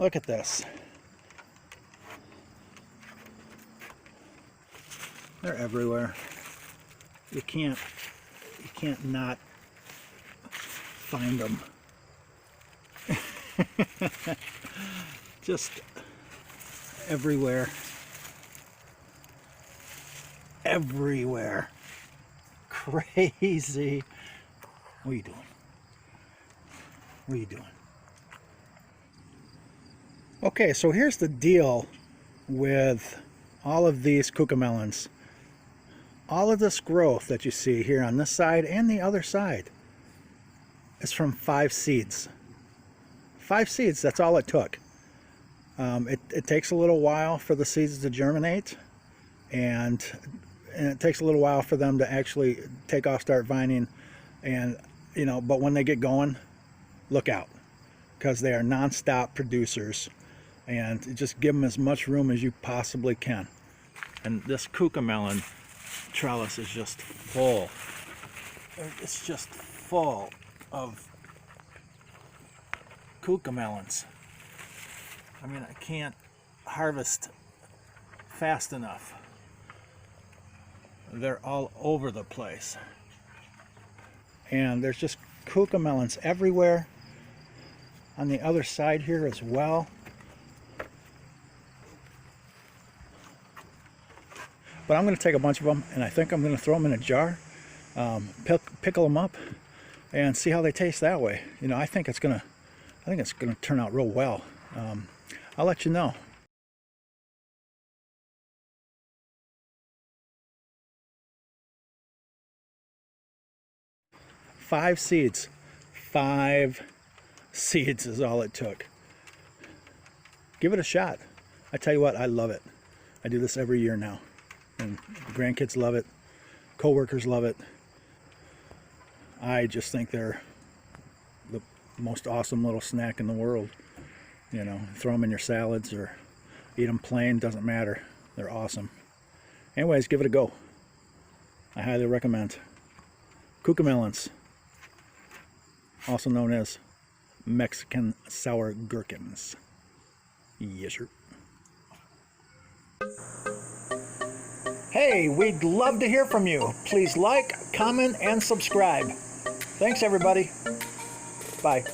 Look at this. They're everywhere. You can't not find them. Just everywhere. Everywhere. Crazy. What are you doing? What are you doing? Okay, so here's the deal with all of these Cucamelons. All of this growth that you see here on this side and the other side is from 5 seeds. 5 seeds, that's all it took. It takes a little while for the seeds to germinate, and it takes a little while for them to actually take off, start vining, and you know, but when they get going, look out, because they are non-stop producers, and just give them as much room as you possibly can. And this Cucamelon trellis is just full. It's just full of Cucamelons. I mean, I can't harvest fast enough. They're all over the place. And there's just Cucamelons everywhere. On the other side here as well. But I'm going to take a bunch of them, and I think I'm going to throw them in a jar, pickle them up, and see how they taste that way. You know, I think it's going to turn out real well. I'll let you know. Five seeds is all it took. Give it a shot. I tell you what, I love it. I do this every year now. And the grandkids love it, co-workers love it. I just think they're the most awesome little snack in the world. You know, throw them in your salads or eat them plain, doesn't matter. They're awesome. Anyways, give it a go. I highly recommend. Cucamelons, also known as Mexican sour gherkins. Yes, sir. Hey, we'd love to hear from you. Please like, comment, and subscribe. Thanks, everybody. Bye.